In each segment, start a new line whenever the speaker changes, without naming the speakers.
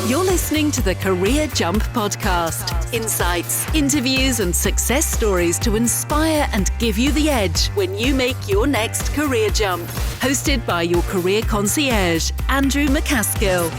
You're listening to the Career Jump Podcast. Insights, interviews, and success stories to inspire and give you the edge when you make your next career jump. Hosted by your career concierge, Andrew MacAskill.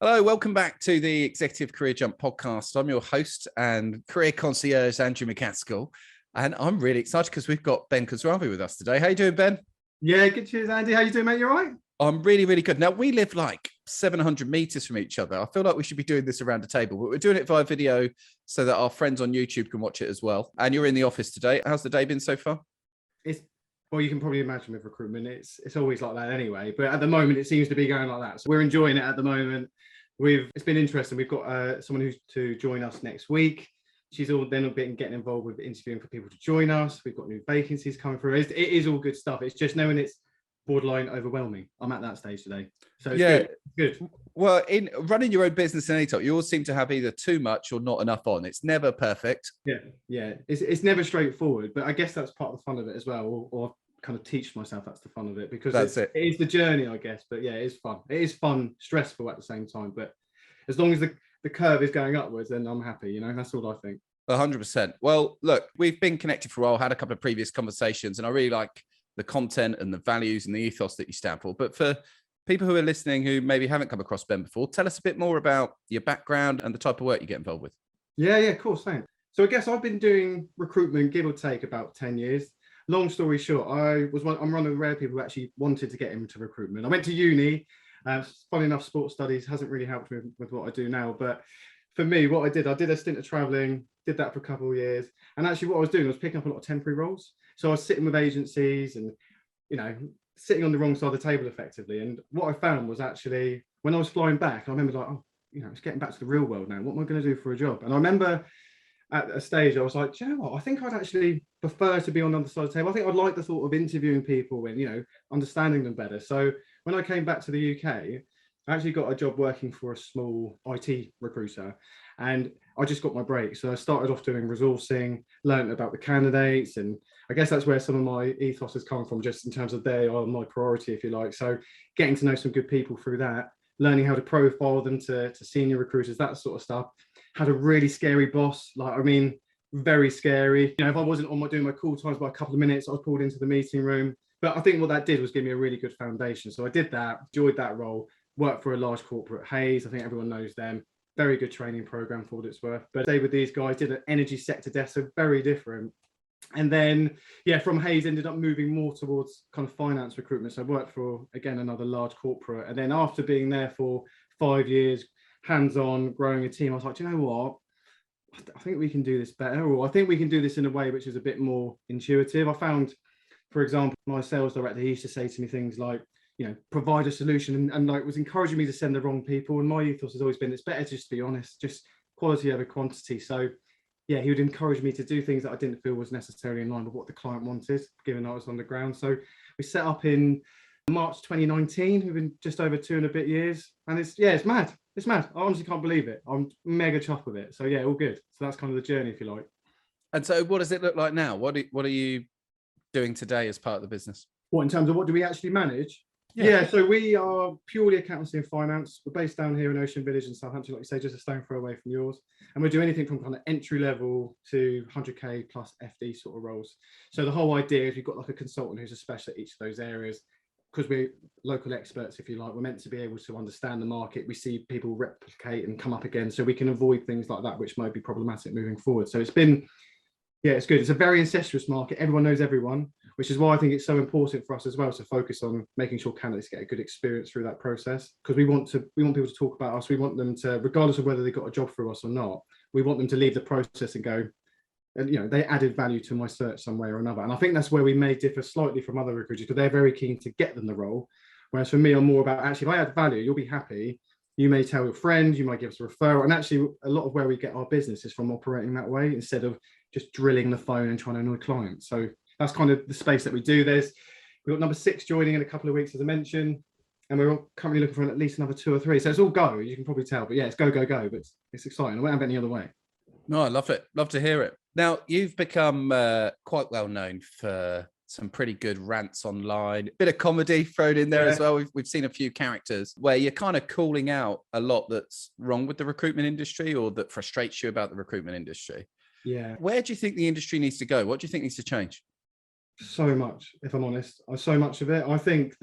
Hello, welcome back to the Executive Career Jump Podcast. I'm your host and career concierge, Andrew MacAskill. And I'm really excited because we've got Ben Khosravi with us today. How you doing, Ben?
Yeah, good. Cheers, Andy. How you doing, mate? You all right?
I'm really, really good. Now, we live like 700 meters from each other. I feel like we should be doing this around a table, but we're doing it via video so that our friends on YouTube can watch it as well. And you're in the office today. How's the day been so far?
Well, you can probably imagine with recruitment, it's always like that anyway. But at the moment, it seems to be going like that. So we're enjoying it at the moment. It's been interesting. We've got someone who's to join us next week. She's all then getting involved with interviewing for people to join us. We've got new vacancies coming through. It is all good stuff. It's just knowing it's borderline overwhelming. I'm at that stage today. So it's good.
Well, in running your own business in any time, you all seem to have either too much or not enough on. It's never perfect.
Yeah. It's never straightforward, but I guess that's part of the fun of it as well. Or kind of teach myself that's the fun of it, because it is the journey, I guess. But yeah, it is fun. It is fun, stressful at the same time. But as long as the curve is going upwards, then I'm happy. That's all I think.
100%. Well, look, we've been connected for a while, had a couple of previous conversations, and I really like the content and the values and the ethos that you stand for. But for people who are listening who maybe haven't come across Ben before, tell us a bit more about your background and the type of work you get involved with.
Yeah, of course, thanks. So I guess I've been doing recruitment, give or take, about 10 years. Long story short, I'm one of the rare people who actually wanted to get into recruitment. I went to uni. Funny enough, sports studies hasn't really helped me with what I do now. But for me, what I did a stint of traveling, did that for a couple of years. And actually what I was doing was picking up a lot of temporary roles. So I was sitting with agencies and, sitting on the wrong side of the table effectively. And what I found was actually when I was flying back, I remember it's getting back to the real world now. What am I going to do for a job? And I remember at a stage, I was like, you know what? I think I'd actually prefer to be on the other side of the table. I think I'd like the thought of interviewing people and, understanding them better. So when I came back to the UK, I actually got a job working for a small IT recruiter, and I just got my break. So I started off doing resourcing, learned about the candidates, and I guess that's where some of my ethos has come from, just in terms of they are my priority, if you like. So getting to know some good people through that, learning how to profile them to senior recruiters, that sort of stuff. Had a really scary boss, very scary. If I wasn't doing my call times by a couple of minutes, I was pulled into the meeting room. But I think what that did was give me a really good foundation. So I did that, enjoyed that role, worked for a large corporate, Hayes. I think everyone knows them. Very good training program for what it's worth. But stayed with these guys, did an energy sector desk, so very different. And then, from Hayes, ended up moving more towards kind of finance recruitment. So I worked for, again, another large corporate. And then after being there for 5 years, hands-on, growing a team, I was like, do you know what? I think we can do this better, or I think we can do this in a way which is a bit more intuitive. I found, for example, my sales director, he used to say to me things like, provide a solution, and was encouraging me to send the wrong people. And my ethos has always been, it's better just to be honest, just quality over quantity. So he would encourage me to do things that I didn't feel was necessarily in line with what the client wanted, given I was on the ground. So we set up in March 2019. We've been just over 2 and a bit years, and it's mad. It's mad. I honestly can't believe it. I'm mega chuffed with it. So all good. So that's kind of the journey, if you like.
And so what does it look like now? What are you doing today as part of the business?
What, in terms of what do we actually manage? Yeah, so we are purely accountancy and finance. We're based down here in Ocean Village in Southampton, like you say, just a stone throw away from yours. And we do anything from kind of entry level to 100K plus FD sort of roles. So the whole idea is we've got like a consultant who's a specialist at each of those areas. Because we're local experts, if you like, we're meant to be able to understand the market. We see people replicate and come up again, so we can avoid things like that, which might be problematic moving forward. So it's been, it's good. It's a very incestuous market. Everyone knows everyone, which is why I think it's so important for us as well to focus on making sure candidates get a good experience through that process. Because we want people to talk about us. We want them to, regardless of whether they got a job through us or not, we want them to leave the process and go, and they added value to my search some way or another. And I think that's where we may differ slightly from other recruiters, because they're very keen to get them the role. Whereas for me, I'm more about, actually, if I add value, you'll be happy. You may tell your friends, you might give us a referral. And actually, a lot of where we get our business is from operating that way, instead of just drilling the phone and trying to annoy clients. So that's kind of the space that we do. We've got number 6 joining in a couple of weeks, as I mentioned. And we're currently looking for at least another 2 or 3. So it's all go, you can probably tell. But it's go. But it's exciting. I won't have it any other way.
No, I love it. Love to hear it. Now, you've become quite well known for some pretty good rants online, bit of comedy thrown in there as well. We've seen a few characters where you're kind of calling out a lot that's wrong with the recruitment industry or that frustrates you about the recruitment industry.
Yeah.
Where do you think the industry needs to go? What do you think needs to change?
So much, if I'm honest. So much of it. I think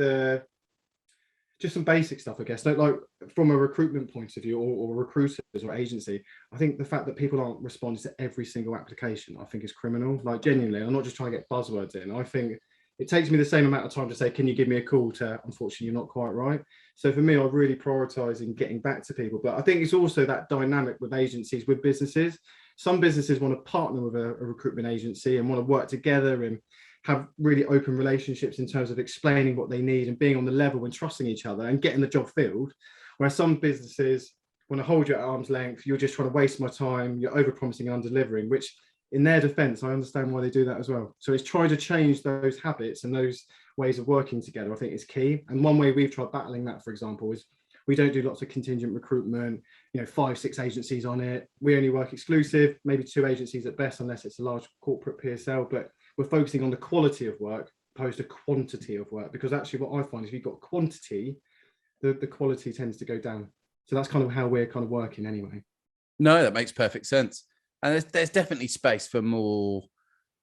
just some basic stuff, I guess. Like from a recruitment point of view or recruiters or agency, I think the fact that people aren't responding to every single application, I think is criminal. Like genuinely, I'm not just trying to get buzzwords in. I think it takes me the same amount of time to say, can you give me a call, to unfortunately you're not quite right. So for me, I really prioritize in getting back to people. But I think it's also that dynamic with agencies, with businesses. Some businesses want to partner with a recruitment agency and want to work together and have really open relationships in terms of explaining what they need and being on the level and trusting each other and getting the job filled. Whereas some businesses want to hold you at arm's length. You're just trying to waste my time. You're over-promising and under-delivering, which in their defense, I understand why they do that as well. So it's trying to change those habits and those ways of working together, I think is key. And one way we've tried battling that, for example, is we don't do lots of contingent recruitment, 5-6 agencies on it. We only work exclusive, maybe 2 agencies at best, unless it's a large corporate PSL, but we're focusing on the quality of work opposed to quantity of work, because actually what I find is if you've got quantity, the quality tends to go down. So that's kind of how we're kind of working anyway.
No, that makes perfect sense. And there's definitely space for more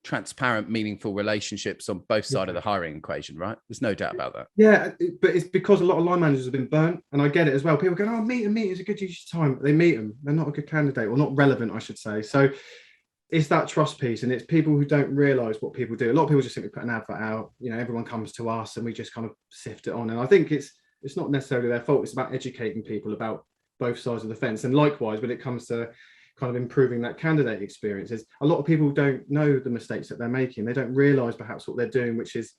transparent, meaningful relationships on both sides of the hiring equation, right? There's no doubt about that.
Yeah, but it's because a lot of line managers have been burnt, and I get it as well. People go, oh, meet them, it's a good use of time. They meet them, they're not a good candidate, or not relevant, I should say. So it's that trust piece, and it's people who don't realise what people do. A lot of people just simply put an advert out, everyone comes to us and we just kind of sift it on. And I think it's not necessarily their fault. It's about educating people about both sides of the fence. And likewise, when it comes to kind of improving that candidate experience, is a lot of people don't know the mistakes that they're making. They don't realise perhaps what they're doing, which is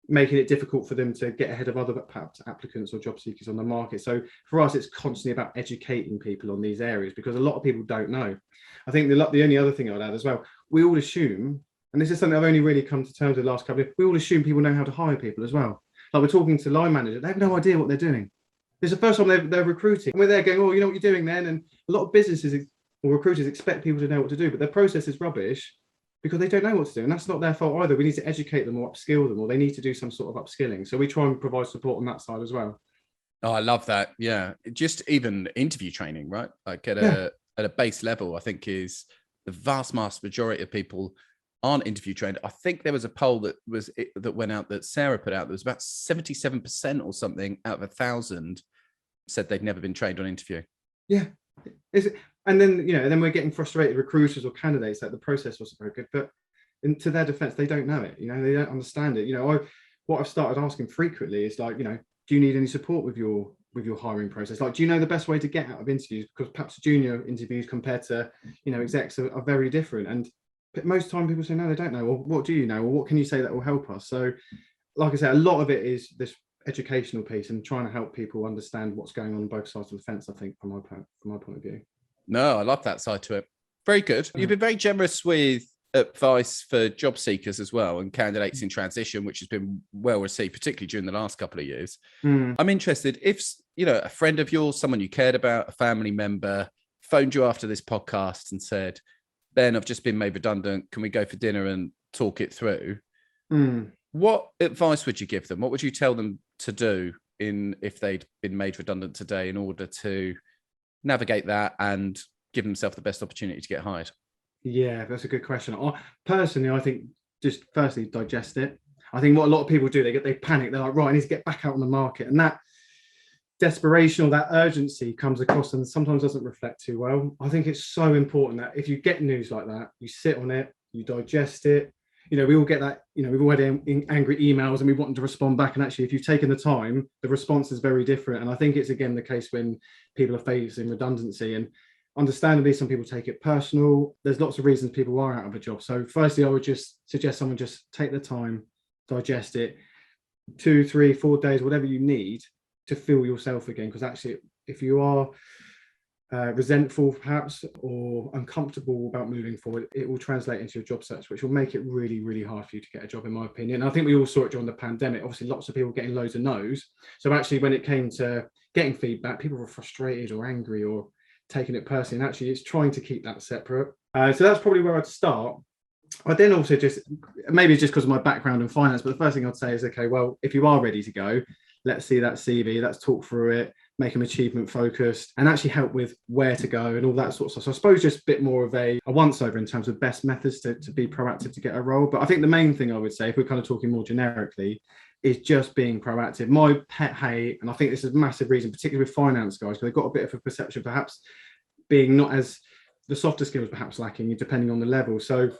making it difficult for them to get ahead of other perhaps applicants or job seekers on the market. So for us, it's constantly about educating people on these areas, because a lot of people don't know. I think the only other thing I'd add as well, we all assume, and this is something I've only really come to terms with the last couple of years, we all assume people know how to hire people as well. Like we're talking to line managers, they have no idea what they're doing. It's the first time they're recruiting. And we're there going, oh, you know what you're doing then? And a lot of businesses or recruiters expect people to know what to do, but their process is rubbish because they don't know what to do. And that's not their fault either. We need to educate them or upskill them, or they need to do some sort of upskilling. So we try and provide support on that side as well.
Oh, I love that. Yeah. Just even interview training, right? Like at a base level, I think is the vast majority of people aren't interview trained. I think there was a poll that went out that Sarah put out. There was about 77% or something out of 1,000 said they'd never been trained on interview. Yeah.
And then, then we're getting frustrated recruiters or candidates that the process wasn't very good, but to their defense, they don't know it. They don't understand it. What I've started asking frequently is like, do you need any support with your hiring process? Like, do you know the best way to get out of interviews? Because perhaps junior interviews compared to, execs are very different. And most time people say, no, they don't know. Well, what do you know? Or what can you say that will help us? So like I said, a lot of it is this educational piece and trying to help people understand what's going on both sides of the fence, I think, from my point of view.
No, I love that side to it. Very good. You've been very generous with advice for job seekers as well and candidates in transition, which has been well received, particularly during the last couple of years. I'm interested if, a friend of yours, someone you cared about, a family member, phoned you after this podcast and said, Ben, I've just been made redundant. Can we go for dinner and talk it through? What advice would you give them? What would you tell them to do if they'd been made redundant today in order to navigate that and give themselves the best opportunity to get hired?
Yeah, that's a good question. Personally, I think just firstly, digest it. I think what a lot of people do, they panic. They're like, right, I need to get back out on the market. And that desperation or that urgency comes across and sometimes doesn't reflect too well. I think it's so important that if you get news like that, you sit on it, you digest it. We all get that, we've all had angry emails and we want to respond back. And actually, if you've taken the time, the response is very different. And I think it's, again, the case when people are facing redundancy. And understandably, some people take it personal. There's lots of reasons people are out of a job. So firstly, I would just suggest someone just take the time, digest it, 2, 3, 4 days, whatever you need to feel yourself again. Because actually, if you are resentful perhaps or uncomfortable about moving forward, it will translate into your job search, which will make it really, really hard for you to get a job, in my opinion. And I think we all saw it during the pandemic. Obviously, lots of people getting loads of no's. So actually, when it came to getting feedback, people were frustrated or angry or taking it personally. And actually, it's trying to keep that separate. So that's probably where I'd start. I then also just, maybe it's just because of my background in finance, but the first thing I'd say is, okay, well, if you are ready to go, let's see that CV, let's talk through it, make them achievement focused, and actually help with where to go and all that sort of stuff. So I suppose just a bit more of a once over in terms of best methods to be proactive to get a role. But I think the main thing I would say, if we're kind of talking more generically, is just being proactive. My pet hate, and I think this is a massive reason, particularly with finance guys, because they've got a bit of a perception perhaps being not as, the softer skills perhaps lacking depending on the level. So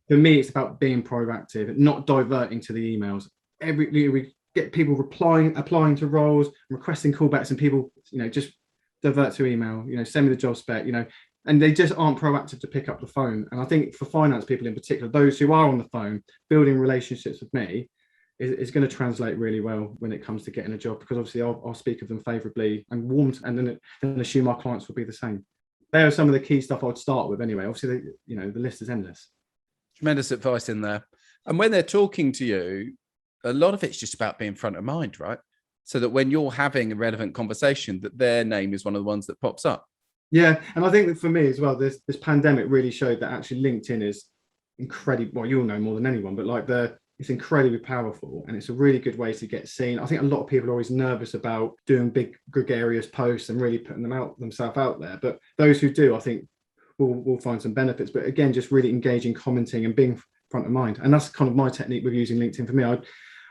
for me, it's about being proactive, not diverting to the emails. We get people applying to roles, requesting callbacks, and people, just divert to email, send me the job spec, and they just aren't proactive to pick up the phone. And I think for finance people in particular, those who are on the phone, building relationships with me is going to translate really well when it comes to getting a job, because obviously I'll speak of them favorably and warm, and then assume our clients will be the same. They are some of the key stuff I'd start with anyway. Obviously, the list is endless.
Tremendous advice in there. And when they're talking to you, a lot of it's just about being front of mind, right? So that when you're having a relevant conversation, that their name is one of the ones that pops up.
Yeah. And I think that for me as well, this pandemic really showed that actually LinkedIn is incredibly, well, you'll know more than anyone, but it's incredibly powerful, and it's a really good way to get seen. I think a lot of people are always nervous about doing big gregarious posts and really putting themselves out there. But those who do, I think, will find some benefits. But again, just really engaging, commenting, and being front of mind. And that's kind of my technique with using LinkedIn. For me, I'm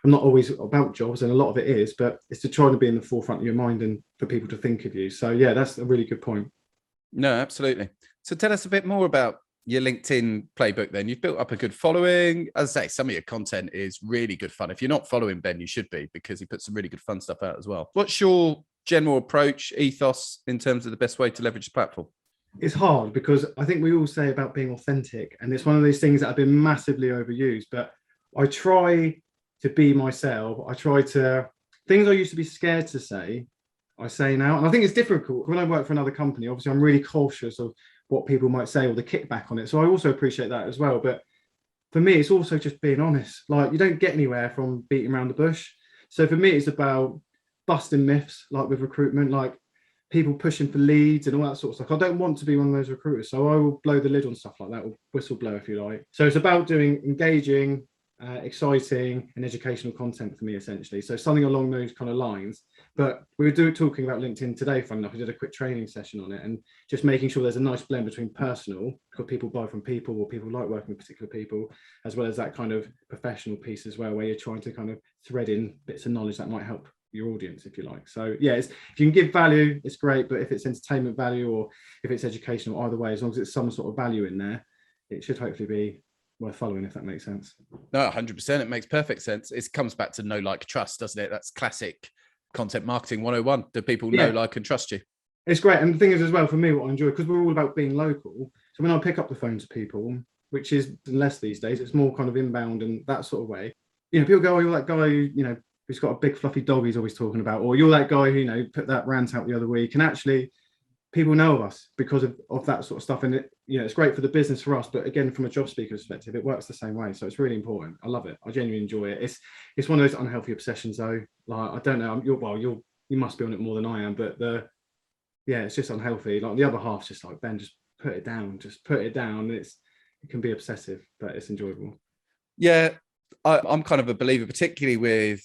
not always about jobs, and a lot of it is, but it's to try to be in the forefront of your mind and for people to think of you. So yeah, that's a really good point.
No, absolutely. So tell us a bit more about your LinkedIn playbook then. You've built up a good following. As I say, some of your content is really good fun. If you're not following Ben, you should be, because he puts some really good fun stuff out as well. What's your general approach, ethos, in terms of the best way to leverage the platform?
It's hard, because I think we all say about being authentic, and it's one of these things that have been massively overused, but I try to be myself. I try to, things I used to be scared to say, I say now. And I think it's difficult. When I work for another company, obviously I'm really cautious of what people might say or the kickback on it. So I also appreciate that as well. But for me, it's also just being honest. Like, you don't get anywhere from beating around the bush. So for me, it's about busting myths, like with recruitment, like people pushing for leads and all that sort of stuff. I don't want to be one of those recruiters. So I will blow the lid on stuff like that, or whistleblow if you like. So it's about doing engaging, exciting and educational content for me, essentially. So something along those kind of lines. But we were talking about LinkedIn today, fun enough. We did a quick training session on it, and just making sure there's a nice blend between personal, because people buy from people, or people like working with particular people, as well as that kind of professional piece as well, where you're trying to kind of thread in bits of knowledge that might help your audience, if you like. So yeah, if you can give value, it's great. But if it's entertainment value or if it's educational, either way, as long as it's some sort of value in there, it should hopefully be worth following, if that makes sense.
No, 100%. It makes perfect sense. It comes back to know, like, trust, doesn't it? That's classic content marketing 101. Do people know, like, and trust you?
It's great. And the thing is as well, for me, what I enjoy, because we're all about being local. So when I pick up the phone to people, which is less these days, it's more kind of inbound and that sort of way. People go, oh, you're that guy, who's got a big fluffy dog he's always talking about, or you're that guy who, put that rant out the other week. And actually, people know of us because of that sort of stuff. And it's great for the business for us, but again, from a job speaker perspective, it works the same way. So it's really important. I love it. I genuinely enjoy it. It's one of those unhealthy obsessions though. Like, I don't know, you must be on it more than I am, but it's just unhealthy. Like, the other half's just like, Ben, just put it down. It can be obsessive, but it's enjoyable.
Yeah, I'm kind of a believer, particularly with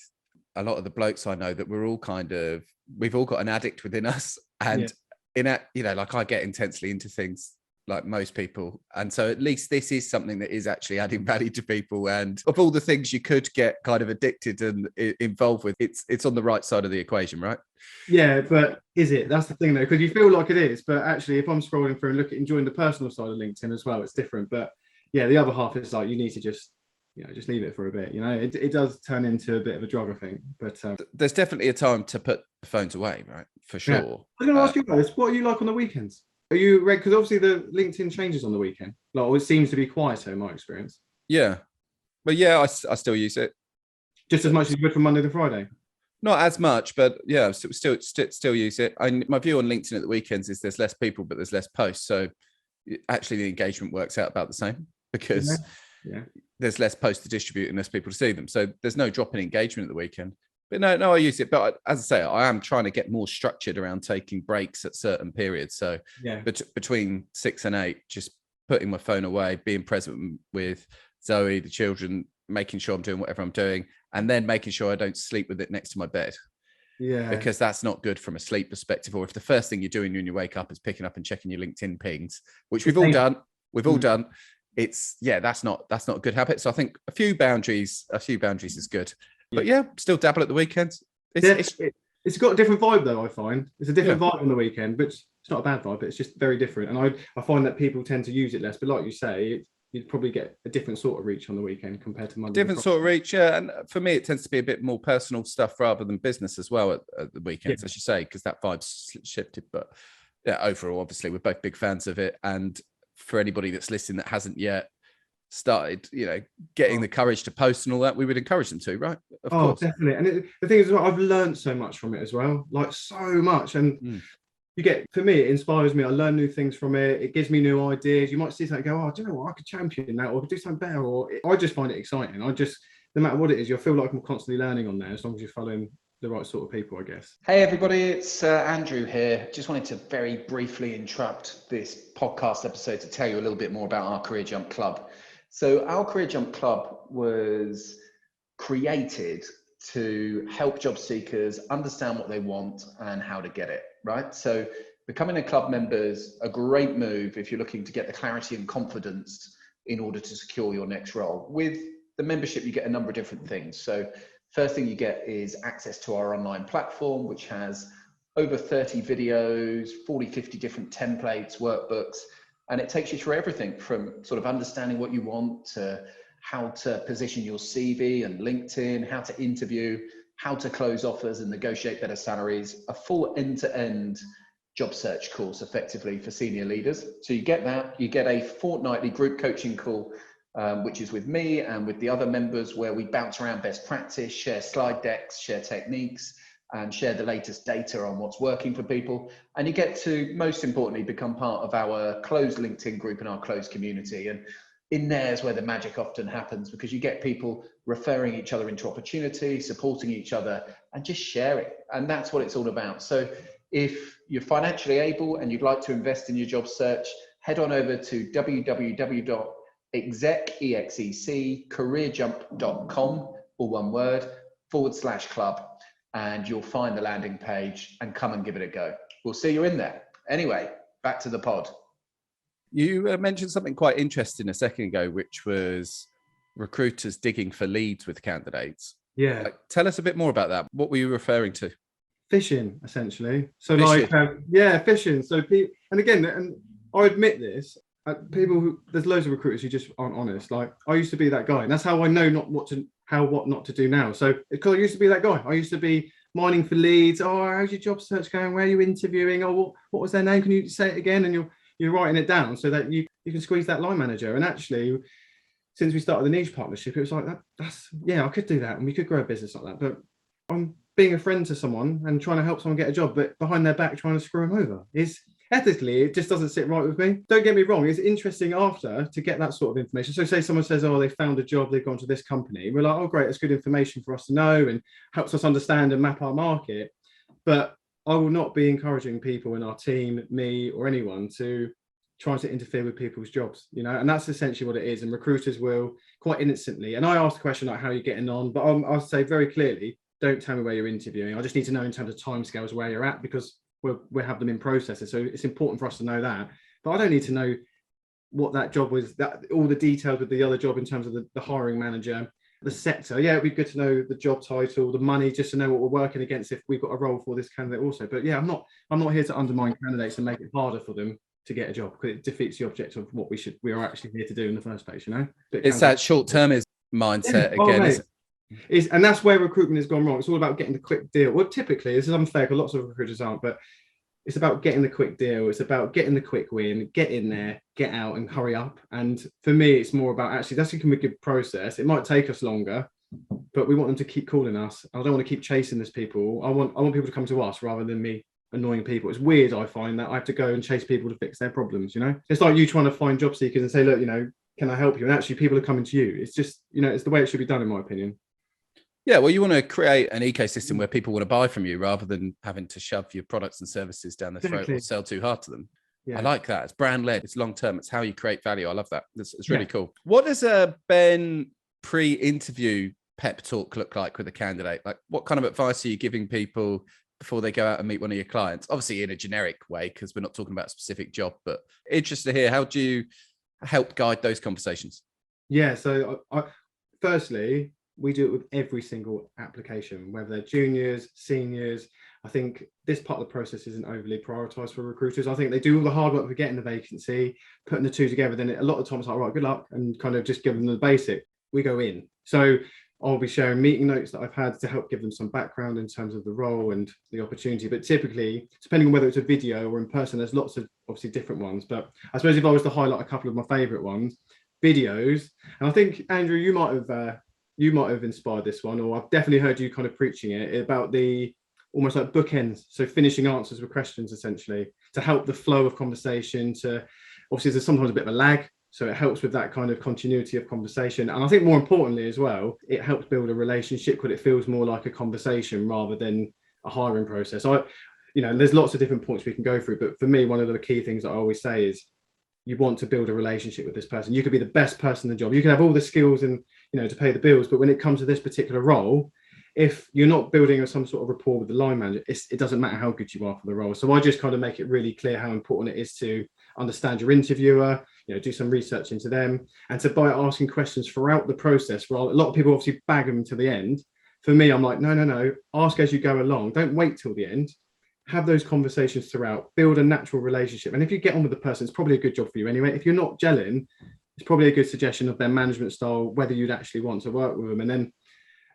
a lot of the blokes I know, that we've all got an addict within us. And I get intensely into things like most people. And so at least this is something that is actually adding value to people. And of all the things you could get kind of addicted and involved with, it's on the right side of the equation, right?
Yeah, but is it? That's the thing though, because you feel like it is. But actually, if I'm scrolling through and enjoying the personal side of LinkedIn as well, it's different. But yeah, the other half is like, you need to just leave it for a bit. It does turn into a bit of a drug, I think. But
there's definitely a time to put the phones away, right? For sure.
Yeah. I'm going to ask you about this. What are you like on the weekends? Are you ready? Because obviously the LinkedIn changes on the weekend. Like, it seems to be quieter in my experience.
Yeah. But yeah, I still use it.
Just as much as you would from Monday to Friday?
Not as much, but yeah, still use it. My view on LinkedIn at the weekends is there's less people, but there's less posts. So actually the engagement works out about the same, because there's less posts to distribute and less people to see them. So there's no drop in engagement at the weekend. But no, I use it. But as I say, I am trying to get more structured around taking breaks at certain periods. So between 6 and 8, just putting my phone away, being present with Zoe, the children, making sure I'm doing whatever I'm doing, and then making sure I don't sleep with it next to my bed.
Yeah.
Because that's not good from a sleep perspective. Or if the first thing you're doing when you wake up is picking up and checking your LinkedIn pings, which we've all done. That's not a good habit. So I think a few boundaries is good. But still dabble at the weekends.
It's got a different vibe though, I find. It's a different vibe on the weekend, but it's not a bad vibe, but it's just very different. And I find that people tend to use it less. But like you say, you'd probably get a different sort of reach on the weekend compared to Monday.
Different sort of reach, yeah. And for me, it tends to be a bit more personal stuff rather than business as well at the weekends, as you say, because that vibe's shifted. But yeah, overall, obviously, we're both big fans of it. And for anybody that's listening that hasn't yet started, getting the courage to post and all that, we would encourage them to, right? Of course.
Definitely. And the thing is, I've learned so much from it as well, like so much. And for me, it inspires me. I learn new things from it. It gives me new ideas. You might see something and go, do you know what? I could champion that, or I could do something better. I just find it exciting. No matter what it is, you'll feel like I'm constantly learning on there as long as you're following the right sort of people, I guess.
Hey everybody, it's Andrew here. Just wanted to very briefly interrupt this podcast episode to tell you a little bit more about our Career Jump Club. So our Career Jump Club was created to help job seekers understand what they want and how to get it, right? So becoming a club member is a great move if you're looking to get the clarity and confidence in order to secure your next role. With the membership, you get a number of different things. So first thing you get is access to our online platform, which has over 30 videos, 40, 50 different templates, workbooks, and it takes you through everything from sort of understanding what you want to how to position your CV and LinkedIn, how to interview, how to close offers and negotiate better salaries, a full end-to-end job search course effectively for senior leaders. So you get that, you get a fortnightly group coaching call, which is with me and with the other members, where we bounce around best practice, share slide decks, share techniques, and share the latest data on what's working for people. And you get to, most importantly, become part of our closed LinkedIn group and our closed community. And in there is where the magic often happens, because you get people referring each other into opportunity, supporting each other, and just sharing. And that's what it's all about. So if you're financially able and you'd like to invest in your job search, head on over to www.execcareerjump.com, all one word, /club, and you'll find the landing page and come and give it a go. We'll see you in there. Anyway, back to the pod.
You mentioned something quite interesting a second ago, which was recruiters digging for leads with candidates.
Yeah.
Tell us a bit more about that. What were you referring to?
Fishing, essentially. So
fishing.
Fishing. So and again, and I admit this, there's loads of recruiters who just aren't honest. Like, I used to be that guy, and that's how I know what not to do now. So because I used to be that guy, I used to be mining for leads. Oh, how's your job search going? Where are you interviewing? Oh, what was their name? Can you say it again? And you're writing it down so that you can squeeze that line manager. And actually, since we started the niche partnership, it was like I could do that, and we could grow a business like that. But I'm being a friend to someone and trying to help someone get a job, but behind their back trying to screw them over is ethically, it just doesn't sit right with me. Don't get me wrong, it's interesting after to get that sort of information. So say someone says, oh, they found a job, they've gone to this company. We're like, oh, great, that's good information for us to know and helps us understand and map our market. But I will not be encouraging people in our team, me or anyone, to try to interfere with people's jobs, and that's essentially what it is. And recruiters will quite innocently. And I asked a question like, how are you getting on? But I'll say very clearly, don't tell me where you're interviewing. I just need to know in terms of timescales where you're at, because we have them in processes. So it's important for us to know that. But I don't need to know what that job was, all the details with the other job in terms of the hiring manager, the sector. Yeah, it'd be good to know the job title, the money, just to know what we're working against if we've got a role for this candidate also. But yeah, I'm not here to undermine candidates and make it harder for them to get a job, because it defeats the objective of what we are actually here to do in the first place.
It's that short-termism mindset again, isn't it?
And that's where recruitment has gone wrong. It's all about getting the quick deal. Well, typically, this is unfair because lots of recruiters aren't, but it's about getting the quick deal. It's about getting the quick win, get in there, get out and hurry up. And for me, it's more about actually, that's going to be a good process. It might take us longer, but we want them to keep calling us. I don't want to keep chasing these people. I want people to come to us rather than me annoying people. It's weird, I find, that I have to go and chase people to fix their problems, It's like you trying to find job seekers and say, look, can I help you? And actually people are coming to you. It's just, it's the way it should be done, in my opinion.
Yeah, well, you want to create an ecosystem where people want to buy from you rather than having to shove your products and services down their throat or sell too hard to them.
Yeah.
I like that. It's brand led. It's long term. It's how you create value. I love that. It's really
Yeah.
cool. What does a Ben pre-interview pep talk look like with a candidate? Like, what kind of advice are you giving people before they go out and meet one of your clients? Obviously in a generic way, because we're not talking about a specific job, but interested to hear, how do you help guide those conversations?
Yeah. So firstly, we do it with every single application, whether they're juniors, seniors. I think this part of the process isn't overly prioritized for recruiters. I think they do all the hard work for getting the vacancy, putting the two together. Then a lot of times, like, right, good luck, and kind of just give them the basic. We go in. So I'll be sharing meeting notes that I've had to help give them some background in terms of the role and the opportunity. But typically, depending on whether it's a video or in person, there's lots of obviously different ones. But I suppose if I was to highlight a couple of my favorite ones, videos, and I think, Andrew, you might have inspired this one, or I've definitely heard you kind of preaching it about the almost like bookends. So finishing answers with questions, essentially, to help the flow of conversation. To obviously, there's sometimes a bit of a lag, so it helps with that kind of continuity of conversation. And I think more importantly as well, it helps build a relationship because it feels more like a conversation rather than a hiring process. There's lots of different points we can go through, but for me, one of the key things that I always say is you want to build a relationship with this person. You could be the best person in the job. You can have all the skills and, to pay the bills. But when it comes to this particular role, if you're not building some sort of rapport with the line manager, it doesn't matter how good you are for the role. So I just kind of make it really clear how important it is to understand your interviewer, do some research into them, and to by asking questions throughout the process. Well, a lot of people obviously bag them to the end. For me, I'm like, no, ask as you go along. Don't wait till the end. Have those conversations throughout, build a natural relationship. And if you get on with the person, it's probably a good job for you anyway. If you're not gelling, it's probably a good suggestion of their management style, whether you'd actually want to work with them. And then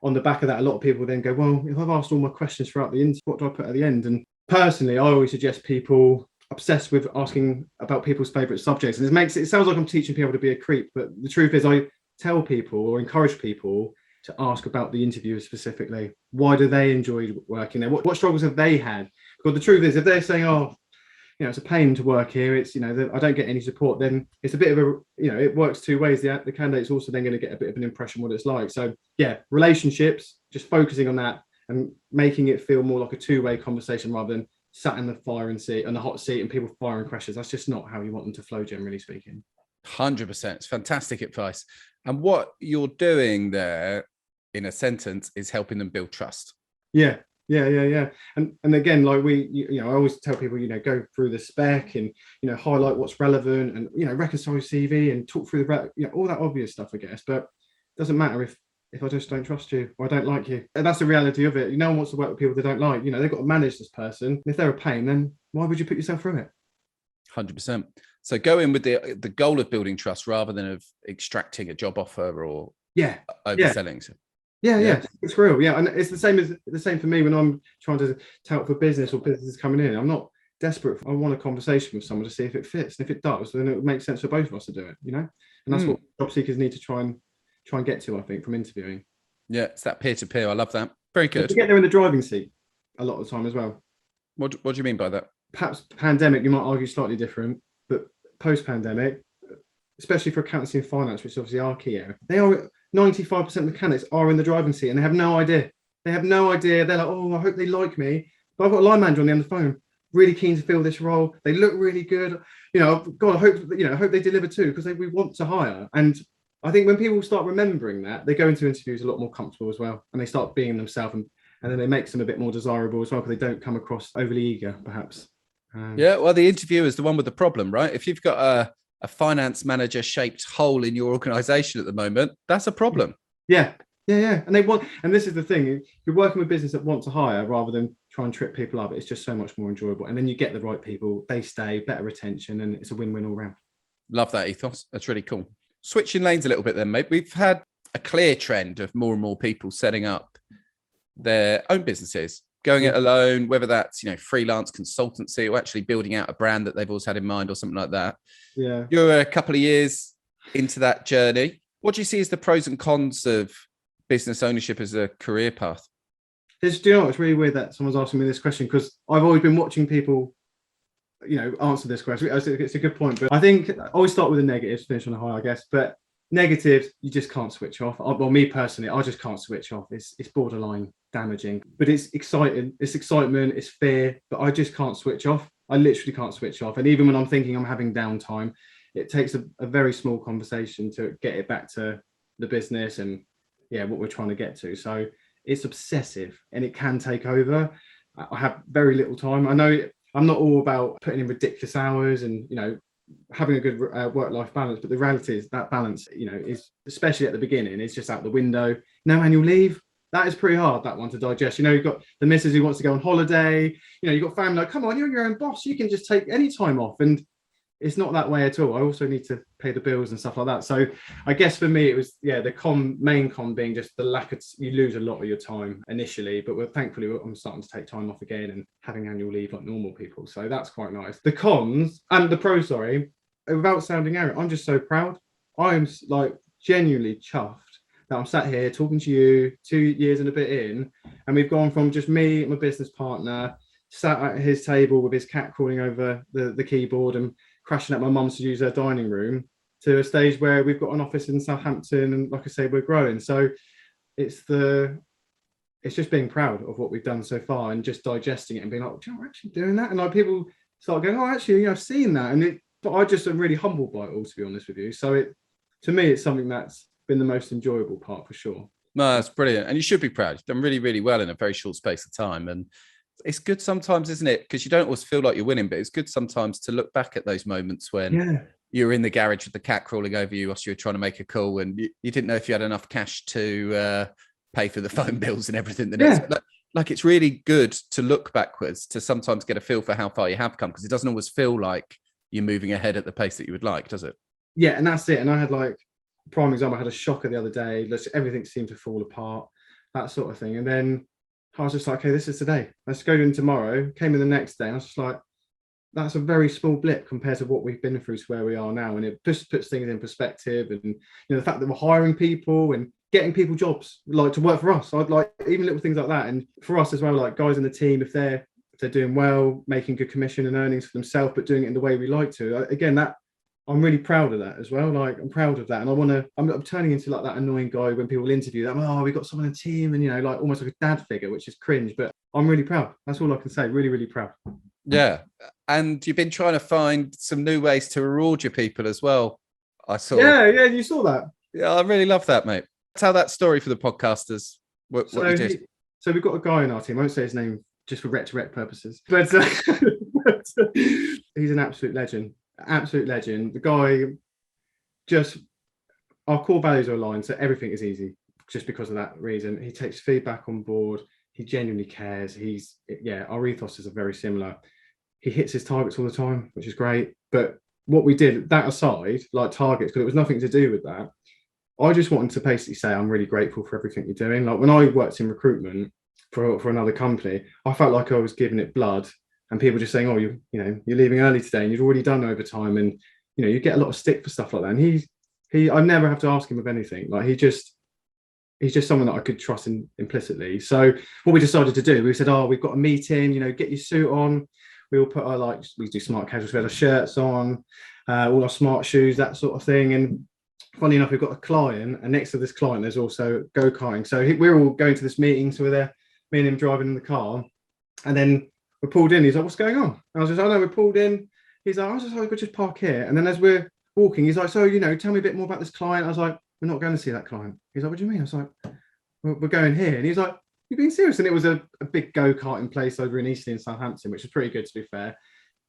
on the back of that, a lot of people then go, well, if I've asked all my questions throughout the interview, what do I put at the end? And personally, I always suggest people obsessed with asking about people's favorite subjects. And it sounds like I'm teaching people to be a creep, but the truth is I tell people or encourage people to ask about the interviewer specifically. Why do they enjoy working there? What struggles have they had? Because the truth is, if they're saying, it's a pain to work here, it's, I don't get any support, then it's a bit of it works two ways. The candidate's also then going to get a bit of an impression what it's like. So yeah, relationships, just focusing on that and making it feel more like a two-way conversation rather than sat in the hot seat and people firing questions. That's just not how you want them to flow, generally speaking.
100%. It's fantastic advice. And what you're doing there in a sentence is helping them build trust.
Yeah. And again, like I always tell people, go through the spec and, highlight what's relevant and, reconcile your CV and talk through all that obvious stuff, I guess. But it doesn't matter if I just don't trust you or I don't like you. And that's the reality of it. No one wants to work with people they don't like. They've got to manage this person. If they're a pain, then why would you put yourself through it?
100%. So go in with the goal of building trust rather than of extracting a job offer or overselling.
Yeah, it's real. Yeah, and it's the same for me when I'm trying to tout for business or businesses coming in. I'm not desperate. I want a conversation with someone to see if it fits, and if it does, then it would make sense for both of us to do it. And that's what job seekers need to try and get to, I think, from interviewing.
Yeah, it's that peer-to-peer. I love that. Very good.
You get there in the driving seat a lot of the time as well.
What do you mean by that?
Perhaps pandemic, you might argue slightly different, but post-pandemic, especially for accountancy and finance, which is obviously our key area, they are 95% of the candidates are in the driving seat and they have no idea. They're like, oh, I hope they like me. But I've got a line manager on the end of the phone, really keen to fill this role. They look really good. God, I hope they deliver too, because we want to hire. And I think when people start remembering that, they go into interviews a lot more comfortable as well, and they start being themselves, and then it makes them a bit more desirable as well, because they don't come across overly eager, perhaps.
Well, the interviewer is the one with the problem, right? If you've got a finance manager shaped hole in your organization at the moment, that's a problem.
Yeah. And this is the thing, you're working with business that want to hire rather than try and trip people up. It's just so much more enjoyable. And then you get the right people, they stay, better retention, and it's a win-win all round. Love
that ethos. That's really cool. Switching lanes a little bit then, mate. We've had a clear trend of more and more people setting up their own businesses, going it alone, whether that's, freelance consultancy or actually building out a brand that they've always had in mind or something like that.
Yeah.
You're a couple of years into that journey. What do you see as the pros and cons of business ownership as a career path?
It's really weird that someone's asking me this question, because I've always been watching people, answer this question. It's a good point, but I think I always start with the negatives, finish on a high, I guess. But negatives, you just can't switch off. Well, me personally, I just can't switch off. It's borderline damaging, but it's exciting. It's excitement, it's fear, but I just can't switch off. I literally can't switch off. And even when I'm thinking I'm having downtime, it takes a very small conversation to get it back to the business and what we're trying to get to. So it's obsessive and it can take over. I have very little time. I know I'm not all about putting in ridiculous hours and, having a good work-life balance, but the reality is that balance, is, especially at the beginning, is just out the window. No annual leave. That is pretty hard, that one to digest. You've got the missus who wants to go on holiday. You've got family like, come on, you're your own boss. You can just take any time off. And it's not that way at all. I also need to pay the bills and stuff like that. So I guess for me, it was, the main con being just the lack of, you lose a lot of your time initially, but thankfully I'm starting to take time off again and having annual leave like normal people. So that's quite nice. The cons and the pros, without sounding arrogant, I'm just so proud. I'm like genuinely chuffed that I'm sat here talking to you 2 years and a bit in, and we've gone from just me and my business partner sat at his table with his cat crawling over the keyboard and crashing at my mum's to use her dining room, to a stage where we've got an office in Southampton, and like I say, we're growing. So it's just being proud of what we've done so far and just digesting it and being like, oh, we're actually doing that. And like people start going, oh, actually, I've seen that. But I just am really humbled by it all, to be honest with you. So to me, it's something that's been the most enjoyable part for sure.
No, that's brilliant. And you should be proud. You've done really, really well in a very short space of time. And it's good sometimes, isn't it? Because you don't always feel like you're winning, but it's good sometimes to look back at those moments when you're in the garage with the cat crawling over you whilst you're trying to make a call and you didn't know if you had enough cash to pay for the phone bills and everything. Like it's really good to look backwards to sometimes get a feel for how far you have come, because it doesn't always feel like you're moving ahead at the pace that you would like, does it?
Yeah, and that's it. And I had prime example, I had a shocker the other day. Everything seemed to fall apart, that sort of thing. And then I was just like, okay, this is today. Let's go in tomorrow. Came in the next day. And I was just like, that's a very small blip compared to what we've been through to where we are now. And it just puts things in perspective. And, the fact that we're hiring people and getting people jobs, to work for us. I'd like even little things like that. And for us as well, like guys in the team, if they're doing well, making good commission and earnings for themselves, but doing it in the way we like to, again, that I'm really proud of that as well. Like I'm proud of that. And I'm turning into like that annoying guy when people interview them. Oh, we've got someone in the team and, like almost like a dad figure, which is cringe, but I'm really proud. That's all I can say. Really, really proud.
Yeah. And you've been trying to find some new ways to reward your people as well. I saw.
Yeah. You saw that.
Yeah. I really love that, mate. Tell that story for the podcasters. What you did.
So we've got a guy in our team. I won't say his name just for rec purposes, but he's an absolute legend. The guy, just our core values are aligned, so everything is easy just because of that reason. He takes feedback on board. He genuinely cares. Our ethos are very similar. He hits his targets all the time, which is great. But what we did, that aside, like targets, because it was nothing to do with that, I just wanted to basically say I'm really grateful for everything you're doing. Like when I worked in recruitment for another company, I felt like I was giving it blood. And people just saying, oh, you're leaving early today and you've already done overtime. And, you get a lot of stick for stuff like that. And I never have to ask him of anything. Like he's just someone that I could trust implicitly. So what we decided to do, we said, oh, we've got a meeting, get your suit on. We all put we do smart casuals, we had our shirts on, all our smart shoes, that sort of thing. And funny enough, we've got a client, and next to this client, there's also go-karting. So we're all going to this meeting. So we're there, me and him driving in the car. And then we're pulled in. He's like, what's going on? And I was just, oh no, we're pulled in. He's like, I was just like, we'll just park here. And then as we're walking, he's like, so, tell me a bit more about this client. I was like, we're not going to see that client. He's like, what do you mean? I was like, we're going here. And he's like, you're being serious? And it was a big go-karting place over in Eastleigh in Southampton, which was pretty good, to be fair.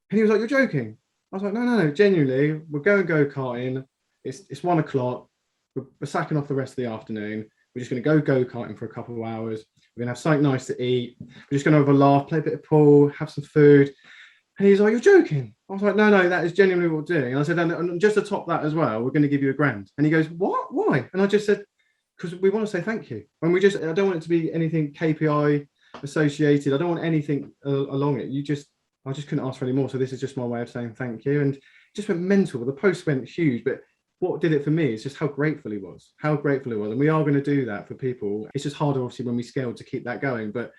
And he was like, you're joking? I was like, no, genuinely, we're going go-karting. It's 1 o'clock. We're sacking off the rest of the afternoon. We're just going to go go-karting for a couple of hours. We're going to have something nice to eat. We're just going to have a laugh, play a bit of pool, have some food. And he's like, you're joking? I was like, no, that is genuinely what we're doing. And I said, and just to top that as well, we're going to give you £1,000. And he goes, what? Why? And I just said, because we want to say thank you. And I don't want it to be anything KPI associated. I don't want anything along it. I just couldn't ask for any more. So this is just my way of saying thank you. And it just went mental. The post went huge, but what did it for me is just how grateful he was. And we are going to do that for people. It's just harder, obviously, when we scaled to keep that going. But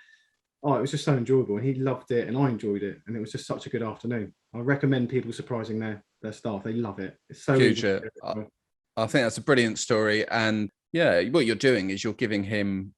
it was just so enjoyable. And he loved it and I enjoyed it. And it was just such a good afternoon. I recommend people surprising their staff. They love it. It's so
huge. I think that's a brilliant story. And yeah, what you're doing is you're giving him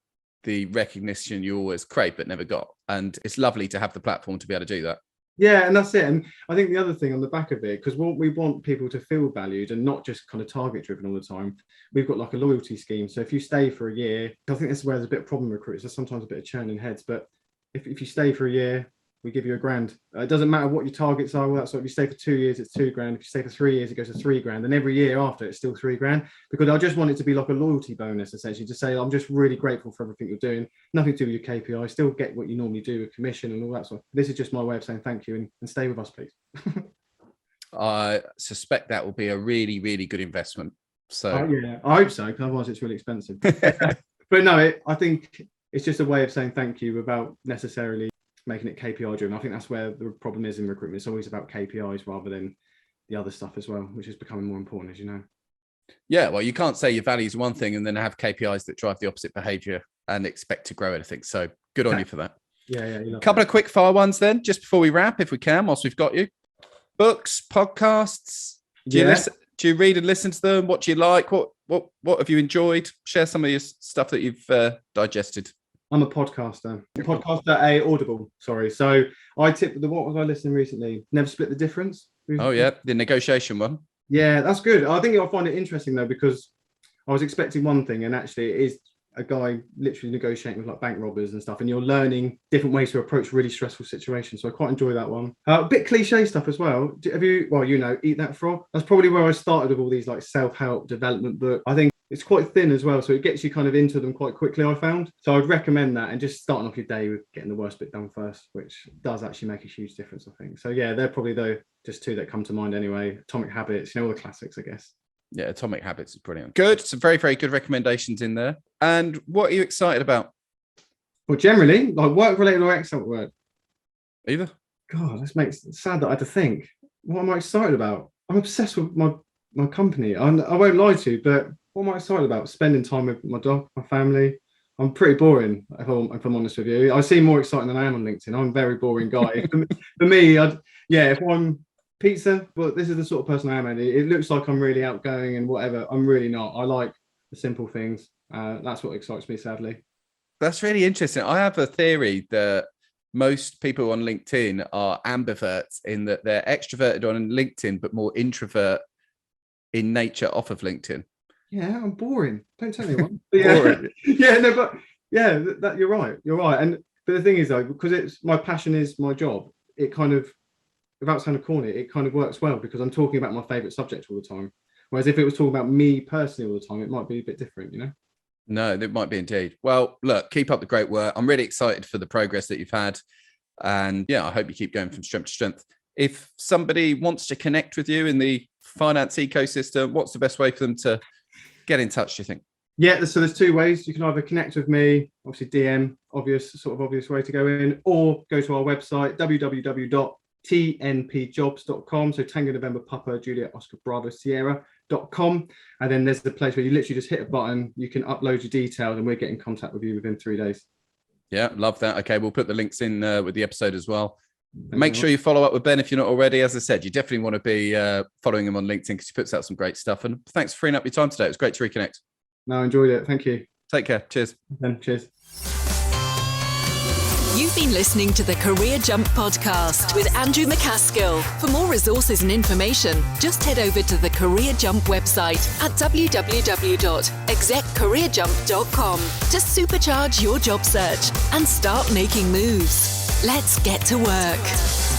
the recognition you always crave but never got. And it's lovely to have the platform to be able to do that.
Yeah, and that's it. And I think the other thing on the back of it, because we want people to feel valued and not just kind of target driven all the time. We've got like a loyalty scheme. So if you stay for a year, I think this is where there's a bit of problem with recruiters. There's sometimes a bit of churn in heads, but if you stay for a year, we give you £1,000. It doesn't matter what your targets are. Well, so if you stay for 2 years, it's £2,000. If you stay for 3 years, it goes to £3,000. And every year after, it's still £3,000. Because I just want it to be like a loyalty bonus, essentially, to say I'm just really grateful for everything you're doing. Nothing to do with your KPI. Still get what you normally do with commission and all that sort. This is just my way of saying thank you and stay with us, please.
I suspect that will be a really, really good investment. So
yeah, I hope so. Because otherwise, it's really expensive. But no, I think it's just a way of saying thank you without necessarily making it KPI driven. I think that's where the problem is in recruitment. It's always about KPIs rather than the other stuff as well, which is becoming more important, as you know.
Yeah, well, you can't say your values one thing and then have KPIs that drive the opposite behavior and expect to grow anything. So good on you for that.
Yeah.
A couple of quick fire ones then, just before we wrap, if we can, whilst we've got you. Books, podcasts. Do you read and listen to them? What do you like? What have you enjoyed? Share some of your stuff that you've digested.
I'm a podcaster. Audible. Sorry. So what was I listening recently? Never Split the Difference.
Oh yeah, the negotiation one.
Yeah, that's good. I think I'll find it interesting though, because I was expecting one thing, and actually it is a guy literally negotiating with like bank robbers and stuff, and you're learning different ways to approach really stressful situations. So I quite enjoy that one. A bit cliche stuff as well. Have you? Well, Eat That Frog. That's probably where I started with all these like self-help development books. I think it's quite thin as well, so it gets you kind of into them quite quickly, I found. So I'd recommend that, and just starting off your day with getting the worst bit done first, which does actually make a huge difference, I think. So yeah, they're probably just two that come to mind anyway. Atomic Habits, all the classics, I guess. Yeah,
Atomic Habits is brilliant. Good. Some very, very good recommendations in there. And what are you excited about?
Well, generally, like work-related or excellent work.
Either.
God, this makes it sad that I had to think. What am I excited about? I'm obsessed with my company. I won't lie to you, but what am I excited about? Spending time with my dog, my family. I'm pretty boring, if I'm honest with you. I seem more exciting than I am on LinkedIn. I'm a very boring guy. For me, if I'm pizza, but this is the sort of person I am, Andy. It looks like I'm really outgoing and whatever. I'm really not. I like the simple things. That's what excites me, sadly.
That's really interesting. I have a theory that most people on LinkedIn are ambiverts, in that they're extroverted on LinkedIn, but more introvert in nature off of LinkedIn.
Yeah, I'm boring. Don't tell anyone.
Boring.
That you're right. You're right. But the thing is though, because my passion is my job, it kind of, without sounding corny, it kind of works well because I'm talking about my favorite subject all the time. Whereas if it was talking about me personally all the time, it might be a bit different, No,
it might be indeed. Well, look, keep up the great work. I'm really excited for the progress that you've had. And yeah, I hope you keep going from strength to strength. If somebody wants to connect with you in the finance ecosystem, what's the best way for them to get in touch, do you think?
Yeah, so there's two ways. You can either connect with me, obviously DM, obvious way to go in, or go to our website, www.tnpjobs.com. So Tango November Papa Juliet Oscar Bravo Sierra.com. And then there's the place where you literally just hit a button, you can upload your details, and we'll get in contact with you within 3 days. Yeah, love that. Okay, we'll put the links in with the episode as well. Make sure you follow up with Ben if you're not already. As I said, you definitely want to be following him on LinkedIn because he puts out some great stuff. And thanks for freeing up your time today. It was great to reconnect. No, I enjoyed it. Thank you. Take care. Cheers. Ben, cheers.
You've been listening to the Career Jump podcast with Andrew MacAskill. For more resources and information, just head over to the Career Jump website at www.execcareerjump.com to supercharge your job search and start making moves. Let's get to work.